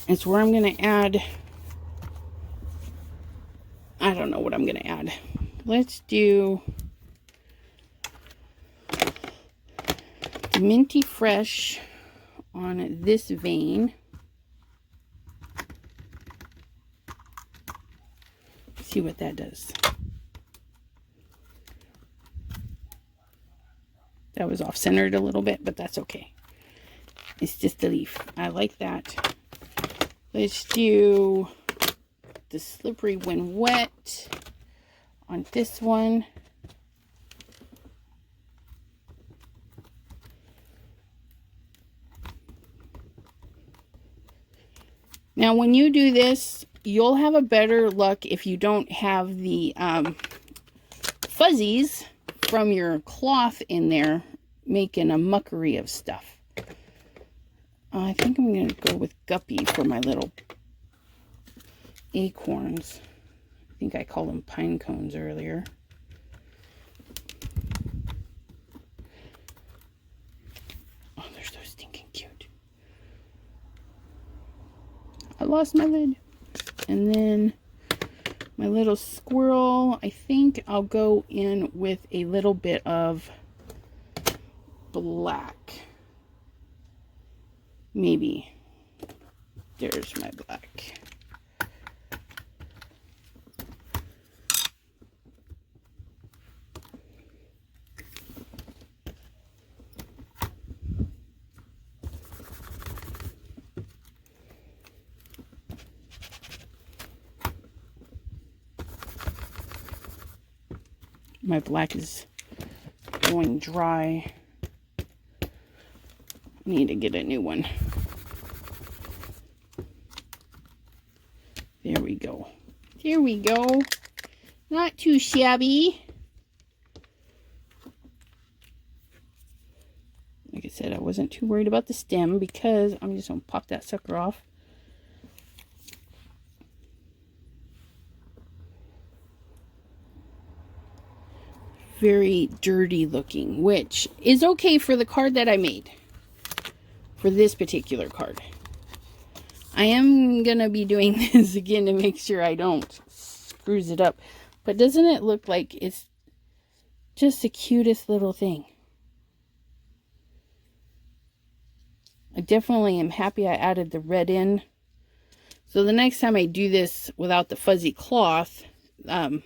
is where I'm going to add, I don't know what I'm going to add. Let's do Minty Fresh on this vein. See what that does. That was off-centered a little bit, but that's okay. It's just a leaf. I like that. Let's do the Slippery When Wet on this one. Now, when you do this, you'll have a better luck if you don't have the fuzzies from your cloth in there making a muckery of stuff. I think I'm going to go with Guppy for my little acorns. I think I called them pine cones earlier. Oh, they're so stinking cute. I lost my lid. And then my little squirrel, I think I'll go in with a little bit of black. Maybe. There's my black. My black is going dry. Need to get a new one. There we go. There we go. Not too shabby. Like I said, I wasn't too worried about the stem because I'm just going to pop that sucker off. Very dirty looking, which is okay for the card that I made. For this particular card. I am going to be doing this again to make sure I don't screws it up. But doesn't it look like it's just the cutest little thing? I definitely am happy I added the red in. So the next time I do this without the fuzzy cloth, the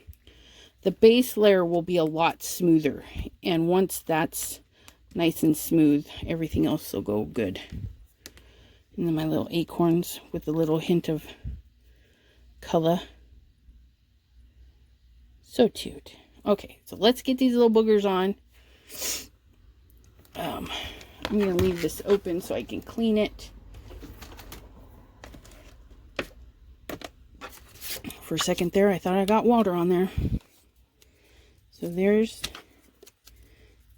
base layer will be a lot smoother. And once that's nice and smooth, everything else will go good. And then my little acorns with a little hint of color. So cute. Okay, so let's get these little boogers on. I'm going to leave this open so I can clean it. For a second there, I thought I got water on there. So there's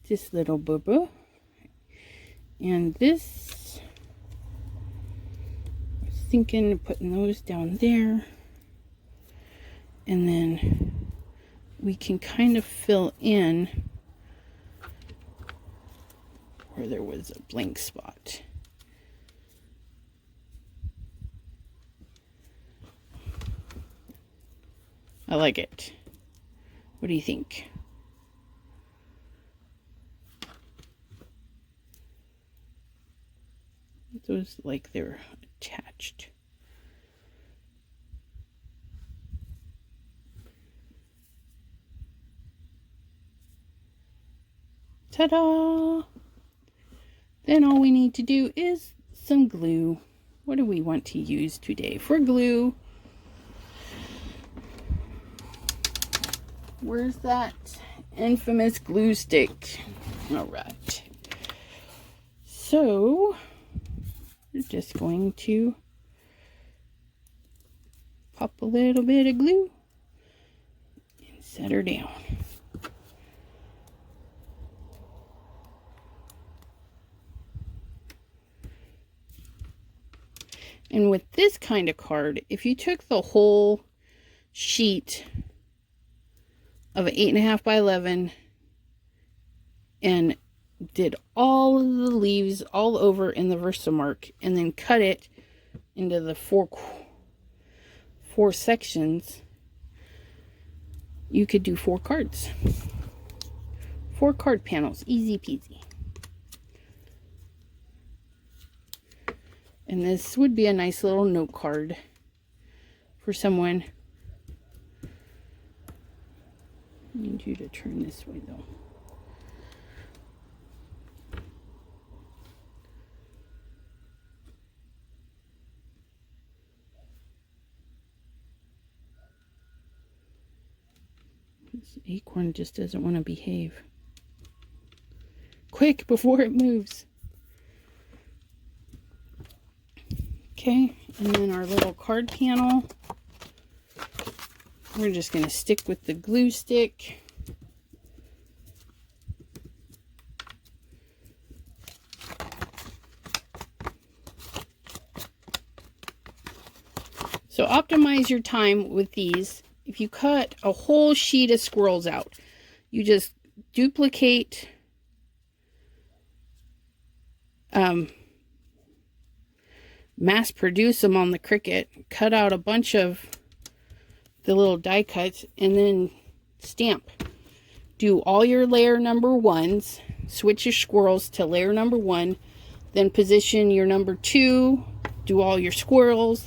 this little boo-boo. And this, I was thinking of putting those down there. And then we can kind of fill in where there was a blank spot. I like it. What do you think? Those like they're attached. Ta-da! Then all we need to do is some glue. What do we want to use today for glue? Where's that infamous glue stick? All right. So, we're just going to pop a little bit of glue and set her down. And with this kind of card, if you took the whole sheet of 8.5 by 11 and did all of the leaves all over in the versamark and then cut it into the four sections, you could do 4 cards. 4 card panels, easy peasy. And this would be a nice little note card for someone. I need you to turn this way though. This acorn just doesn't want to behave. Quick, before it moves. Okay, and then our little card panel. We're just going to stick with the glue stick. So optimize your time with these. If you cut a whole sheet of squirrels out, you just duplicate mass produce them on the Cricut, cut out a bunch of the little die cuts, and then stamp. Do all your layer number 1s, switch your squirrels to layer number 1, then position your number 2, do all your squirrels,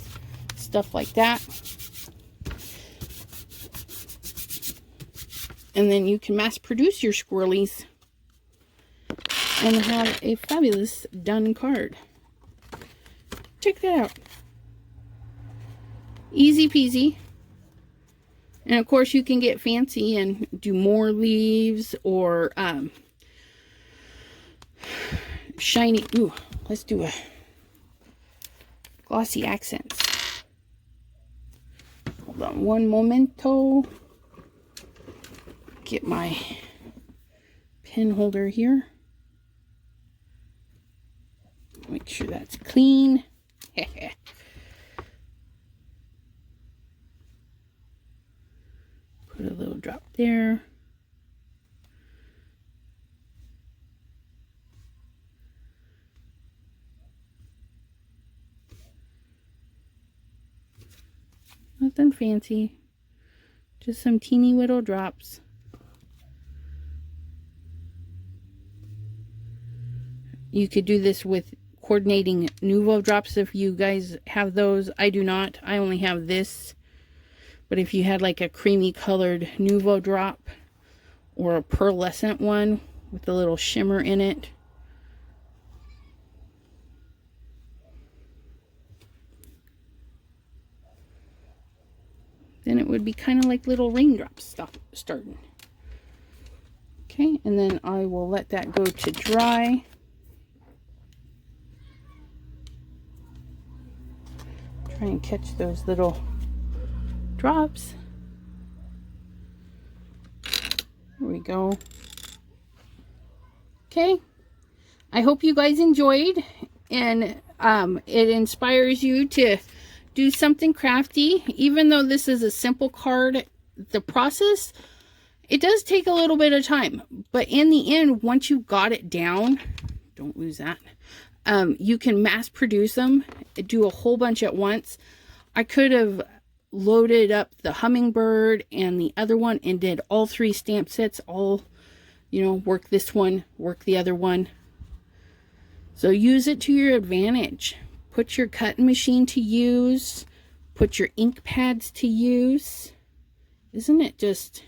stuff like that. And then you can mass produce your squirrelies and have a fabulous done card. Check that out. Easy peasy. And of course you can get fancy and do more leaves or shiny. Ooh, let's do a glossy accents. Hold on one momento. Get my pen holder here. Make sure that's clean. Put a little drop there. Nothing fancy. Just some teeny little drops. You could do this with coordinating Nuvo drops if you guys have those. I do not. I only have this. But if you had like a creamy colored Nuvo drop or a pearlescent one with a little shimmer in it, then it would be kind of like little raindrops starting. Okay, and then I will let that go to dry. Try and catch those little drops. There we go. Okay, I hope you guys enjoyed, and it inspires you to do something crafty. Even though this is a simple card, the process, it does take a little bit of time, but in the end, once you got it down, don't lose that, you can mass produce them, do a whole bunch at once. I could have loaded up the hummingbird and the other one and did all 3 stamp sets, all, you know, work this one, work the other one. So use it to your advantage. Put your cutting machine to use. Put your ink pads to use. Isn't it just,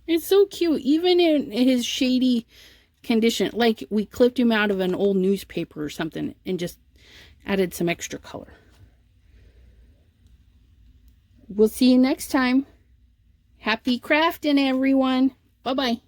it's so cute. Even in his shady condition, like we clipped him out of an old newspaper or something and just added some extra color. We'll see you next time. Happy crafting, everyone. Bye-bye.